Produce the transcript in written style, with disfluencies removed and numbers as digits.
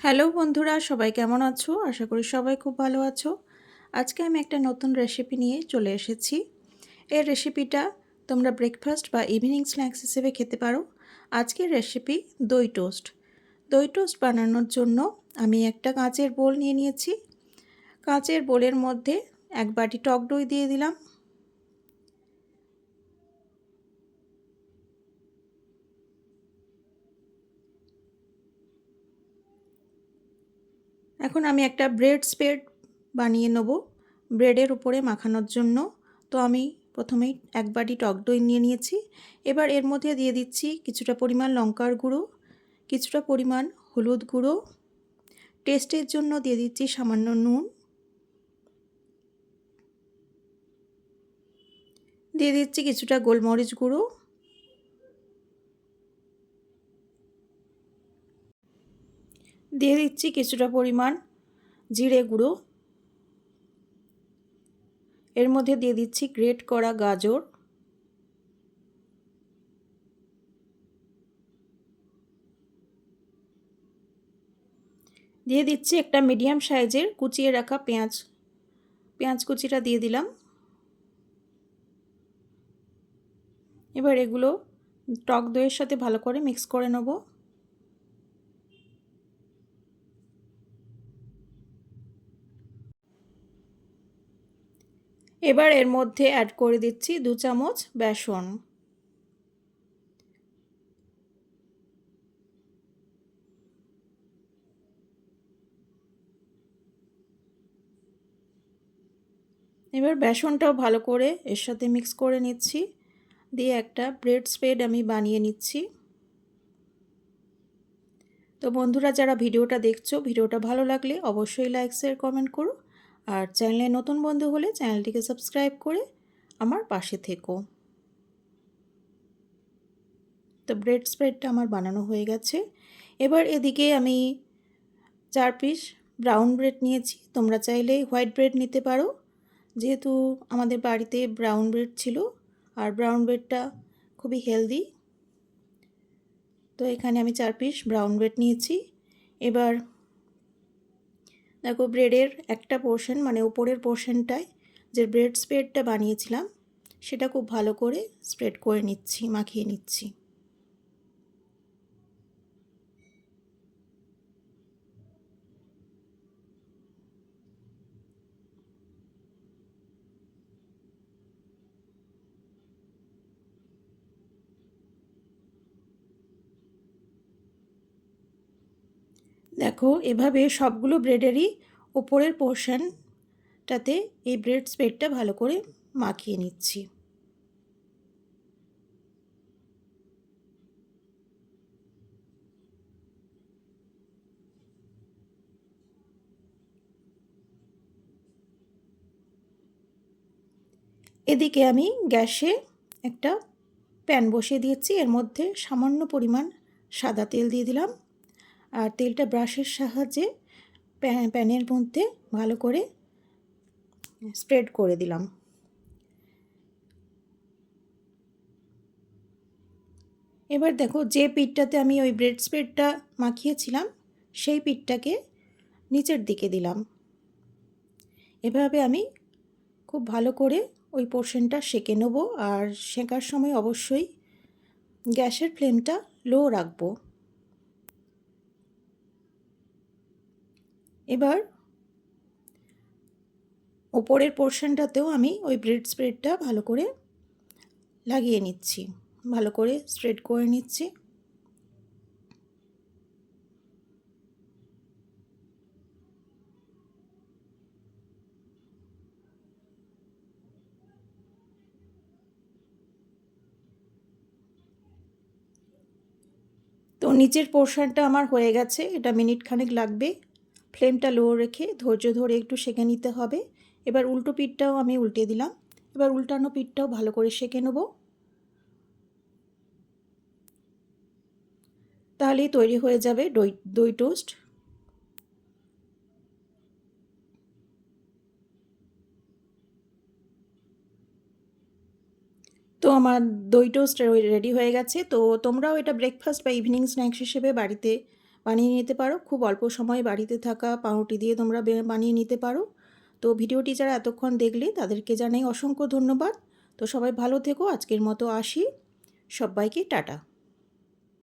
Hello বন্ধুরা, সবাই কেমন আছো? আশা করি সবাই খুব ভালো আছো। আজকে আমি একটা নতুন রেসিপি নিয়ে চলে এসেছি। এই রেসিপিটা তোমরা ব্রেকফাস্ট বা ইভিনিং স্ন্যাক্স হিসেবে খেতে পারো। আজকের রেসিপি দই টোস্ট। দই টোস্ট বানানোর জন্য আমি একটা কাঁচের বোল নিয়ে নিয়েছি। কাঁচের বোলের মধ্যে এক বাটি টক দই দিয়ে দিলাম। এখন আমি একটা ব্রেড স্প্রেড বানিয়ে নেব ব্রেডের উপরে মাখানোর জন্য। তো আমি প্রথমেই এক বাটি টক দই নিয়ে নিয়েছি। এবার এর মধ্যে দিয়ে দিচ্ছি কিছুটা পরিমাণ লঙ্কার গুঁড়ো, কিছুটা পরিমাণ হলুদ গুঁড়ো, টেস্টের জন্য দিয়ে দিচ্ছি সামান্য নুন, দিয়ে দিচ্ছি কিছুটা গোলমরিচ গুঁড়ো, দিয়ে দিচ্ছি কিছুটা পরিমাণ জিরে গুঁড়ো, এর মধ্যে দিয়ে দিচ্ছি গ্রেট করা গাজর, দিয়ে দিচ্ছি একটা মিডিয়াম সাইজের কুচিয়ে রাখা পেঁয়াজ কুচিটা দিয়ে দিলাম। এবার এগুলো টক দইয়ের সাথে ভালো করে মিক্স করে নেব। এবার এর মধ্যে অ্যাড করে দিচ্ছি 2 চামচ বেসন। এবার বেসনটাও ভালো করে এর সাথে মিক্স করে নিচ্ছি, দিয়ে একটা ব্রেড স্প্রেড আমি বানিয়ে নিচ্ছি। তো বন্ধুরা, যারা ভিডিওটা দেখছো, ভিডিওটা ভালো লাগলে অবশ্যই লাইক শেয়ার কমেন্ট করো, আর চ্যানেলে নতুন বন্ধু হলে চ্যানেলটিকে সাবস্ক্রাইব করে আমার পাশে থেকো। তো ব্রেড স্প্রেডটা আমার বানানো হয়ে গেছে। এবার এদিকে আমি 4 পিস ব্রাউন ব্রেড নিয়েছি। তোমরা চাইলে হোয়াইট ব্রেড নিতে পারো, যেহেতু আমাদের বাড়িতে ব্রাউন ব্রেড ছিল, আর ব্রাউন ব্রেডটা খুবই হেলদি। তো এখানে আমি 4 পিস ব্রাউন ব্রেড নিয়েছি। এবার দেখো, ব্রেডের একটা পোর্শন মানে উপরের পোর্শনটায় যে ব্রেড স্প্রেডটা বানিয়েছিলাম সেটা খুব ভালো করে স্প্রেড করে নিচ্ছি, মাখিয়ে নিচ্ছি। দেখো, এভাবে সবগুলো ব্রেডেরই ওপরের পোর্শনটাতে এই ব্রেড স্প্রেডটা ভালো করে মাখিয়ে নিচ্ছি। এদিকে আমি গ্যাসে একটা প্যান বসিয়ে দিয়েছি। এর মধ্যে সামান্য পরিমাণ সাদা তেল দিয়ে দিলাম, আর তেলটা ব্রাশের সাহায্যে প্যানের মধ্যে ভালো করে স্প্রেড করে দিলাম। এবার দেখো, যে পিঠটাতে আমি ওই ব্রেড স্প্রেডটা মাখিয়েছিলাম সেই পিঠটাকে নিচের দিকে দিলাম। এভাবে আমি খুব ভালো করে ওই পোর্শনটা সেঁকে নেব, আর সেঁকার সময় অবশ্যই গ্যাসের ফ্লেমটা লো রাখবো। এবার ওপরের পোর্শনটাতেও আমি ওই ব্রেড স্প্রেডটা ভালো করে লাগিয়ে নিচ্ছি, ভালো করে স্প্রেড করে নিচ্ছি। তো নিচের পোর্শনটা আমার হয়ে গেছে, এটা মিনিট খানেক লাগবে। ফ্লেমটা লো রেখে ধৈর্য ধরে একটু সেঁকে নিতে হবে। এবার উল্টো পিঠটাও আমি উল্টে দিলাম। এবার উল্টানো পিঠটাও ভালো করে সেঁকে নেব, তাহলেই তৈরি হয়ে যাবে দই টোস্ট। তো আমার দই টোস্ট রেডি হয়ে গেছে। তো তোমরাও এটা ব্রেকফাস্ট বা ইভিনিং স্ন্যাক্স হিসেবে বাড়িতে বানিয়ে নিতে পারো। খুব অল্প সময়ে বাড়িতে থাকা পাউরুটি দিয়ে তোমরা বানিয়ে নিতে পারো। তো ভিডিওটি যারা এতক্ষণ দেখলে তাদেরকে জানাই অসংখ্য ধন্যবাদ। তো সবাই ভালো থেকো, আজকের মতো আসি, সবাইকে টাটা।